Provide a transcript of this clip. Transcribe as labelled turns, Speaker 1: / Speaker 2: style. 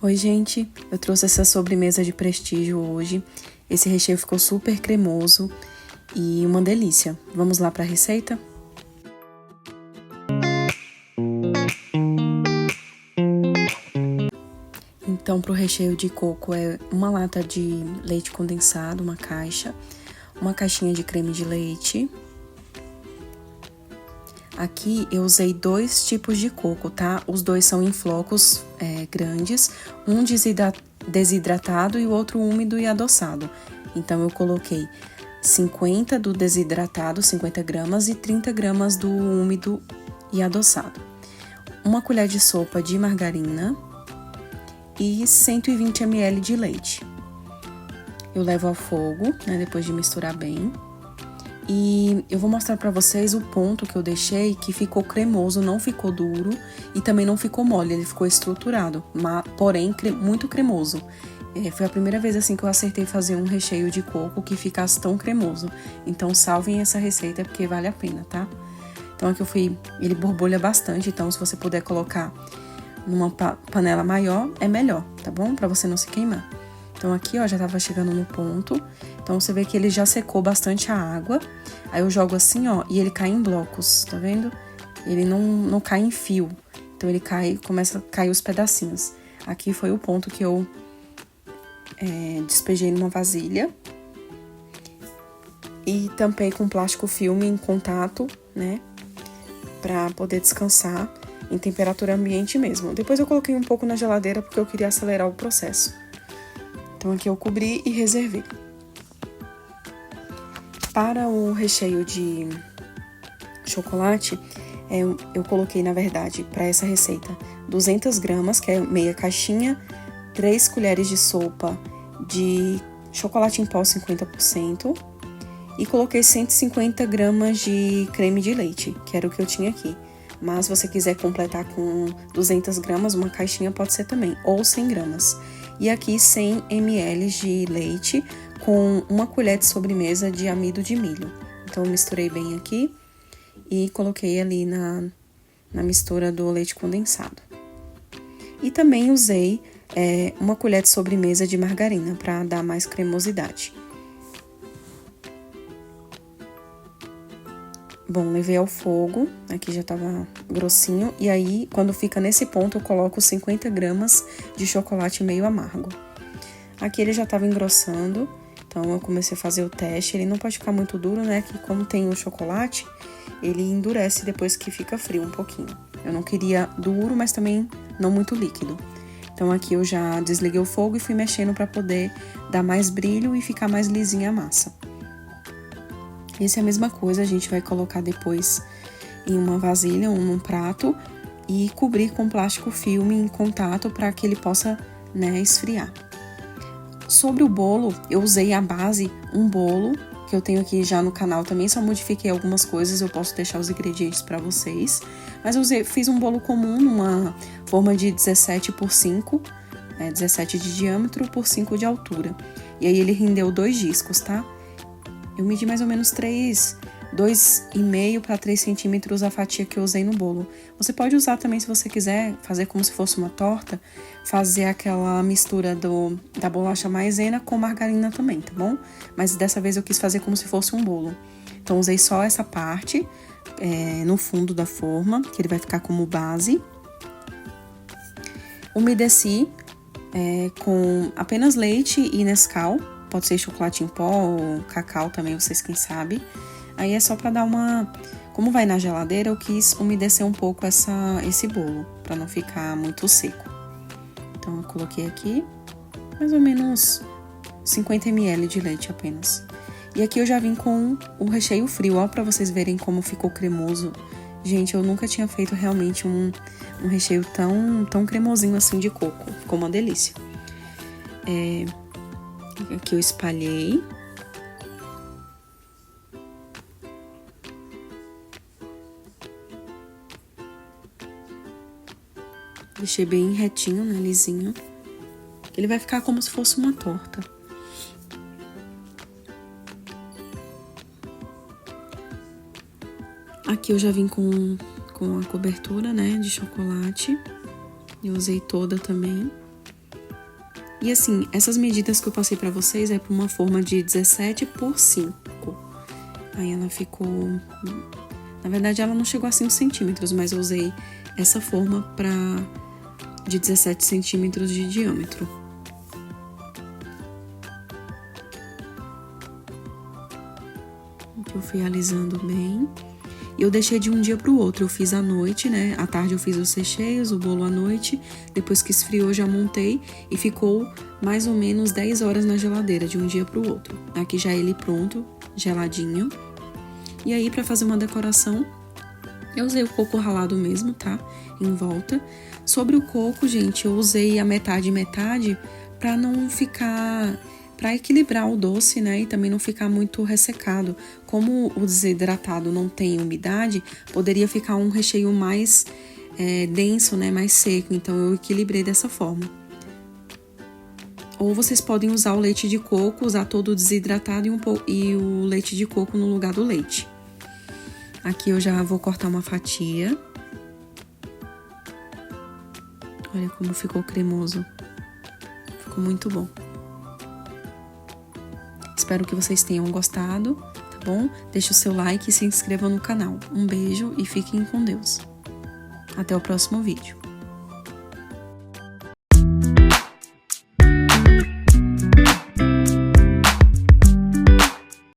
Speaker 1: Oi, gente, eu trouxe essa sobremesa de prestígio hoje. Esse recheio ficou super cremoso e uma delícia. Vamos lá para a receita? Então, para o recheio de coco é uma lata de leite condensado, uma caixa, uma caixinha de creme de leite. Aqui eu usei 2 tipos de coco, tá? Os dois são em flocos grandes, um desidratado e o outro úmido e adoçado. Então eu coloquei 50 do desidratado, 50 gramas, e 30 gramas do úmido e adoçado. Uma colher de sopa de margarina e 120 ml de leite. Eu levo ao fogo, né, depois de misturar bem. E eu vou mostrar pra vocês o ponto que eu deixei, que ficou cremoso, não ficou duro e também não ficou mole, ele ficou estruturado, porém muito cremoso. Foi a primeira vez assim que eu acertei fazer um recheio de coco que ficasse tão cremoso. Então salvem essa receita porque vale a pena, tá? Então aqui ele borbulha bastante, então se você puder colocar numa panela maior, é melhor, tá bom? Pra você não se queimar. Então aqui, ó, já tava chegando no ponto. Então você vê que ele já secou bastante a água. Aí eu jogo assim, ó, e ele cai em blocos, tá vendo? Ele não cai em fio. Então ele começa a cair os pedacinhos. Aqui foi o ponto que eu despejei numa vasilha. E tampei com plástico filme em contato, né? Pra poder descansar em temperatura ambiente mesmo. Depois eu coloquei um pouco na geladeira porque eu queria acelerar o processo. Então aqui eu cobri e reservei. Para o recheio de chocolate, eu coloquei, na verdade, para essa receita, 200 gramas, que é meia caixinha, 3 colheres de sopa de chocolate em pó 50%, e coloquei 150 gramas de creme de leite, que era o que eu tinha aqui. Mas se você quiser completar com 200 gramas, uma caixinha pode ser também, ou 100 gramas. E aqui 100 ml de leite com uma colher de sobremesa de amido de milho. Então eu misturei bem aqui e coloquei ali na mistura do leite condensado. E também usei uma colher de sobremesa de margarina para dar mais cremosidade. Bom, levei ao fogo, aqui já tava grossinho, e aí, quando fica nesse ponto, eu coloco 50 gramas de chocolate meio amargo. Aqui ele já tava engrossando, então eu comecei a fazer o teste. Ele não pode ficar muito duro, né, que como tem o chocolate, ele endurece depois que fica frio um pouquinho. Eu não queria duro, mas também não muito líquido. Então aqui eu já desliguei o fogo e fui mexendo para poder dar mais brilho e ficar mais lisinha a massa. Essa é a mesma coisa, a gente vai colocar depois em uma vasilha ou num prato e cobrir com plástico filme em contato para que ele possa, né, esfriar. Sobre o bolo, eu usei a base, um bolo que eu tenho aqui já no canal também, só modifiquei algumas coisas, eu posso deixar os ingredientes para vocês. Mas eu fiz um bolo comum numa forma de 17 por 5, 17 de diâmetro por 5 de altura. E aí ele rendeu 2 discos, tá? Eu medi mais ou menos 2,5 para 3 centímetros a fatia que eu usei no bolo. Você pode usar também, se você quiser, fazer como se fosse uma torta, fazer aquela mistura da bolacha maisena com margarina também, tá bom? Mas dessa vez eu quis fazer como se fosse um bolo. Então usei só essa parte no fundo da forma, que ele vai ficar como base. Umedeci com apenas leite e Nescau. Pode ser chocolate em pó ou cacau também, vocês quem sabe. Aí é só pra dar uma... Como vai na geladeira, eu quis umedecer um pouco esse bolo, pra não ficar muito seco. Então eu coloquei aqui mais ou menos 50 ml de leite apenas. E aqui eu já vim com o recheio frio, ó, pra vocês verem como ficou cremoso. Gente, eu nunca tinha feito realmente um recheio tão cremosinho assim de coco. Ficou uma delícia. Aqui eu espalhei. Deixei bem retinho, né, lisinho. Ele vai ficar como se fosse uma torta. Aqui eu já vim com a cobertura, né, de chocolate. Eu usei toda também. E assim, essas medidas que eu passei pra vocês é pra uma forma de 17 por 5. Aí ela ficou... Na verdade, ela não chegou a 5 centímetros, mas eu usei essa forma de 17 centímetros de diâmetro. Aqui eu fui alisando bem. E eu deixei de um dia pro outro. Eu fiz à noite, né? À tarde eu fiz os recheios, o bolo à noite. Depois que esfriou, já montei. E ficou mais ou menos 10 horas na geladeira, de um dia pro outro. Aqui já ele pronto, geladinho. E aí, pra fazer uma decoração, eu usei o coco ralado mesmo, tá? Em volta. Sobre o coco, gente, eu usei a metade e metade pra não ficar... Pra equilibrar o doce, né? E também não ficar muito ressecado. Como o desidratado não tem umidade, poderia ficar um recheio mais denso, né? Mais seco. Então, eu equilibrei dessa forma. Ou vocês podem usar o leite de coco, usar todo o desidratado e o leite de coco no lugar do leite. Aqui eu já vou cortar uma fatia. Olha como ficou cremoso. Ficou muito bom. Espero que vocês tenham gostado, tá bom? Deixe o seu like e se inscreva no canal. Um beijo e fiquem com Deus. Até o próximo vídeo.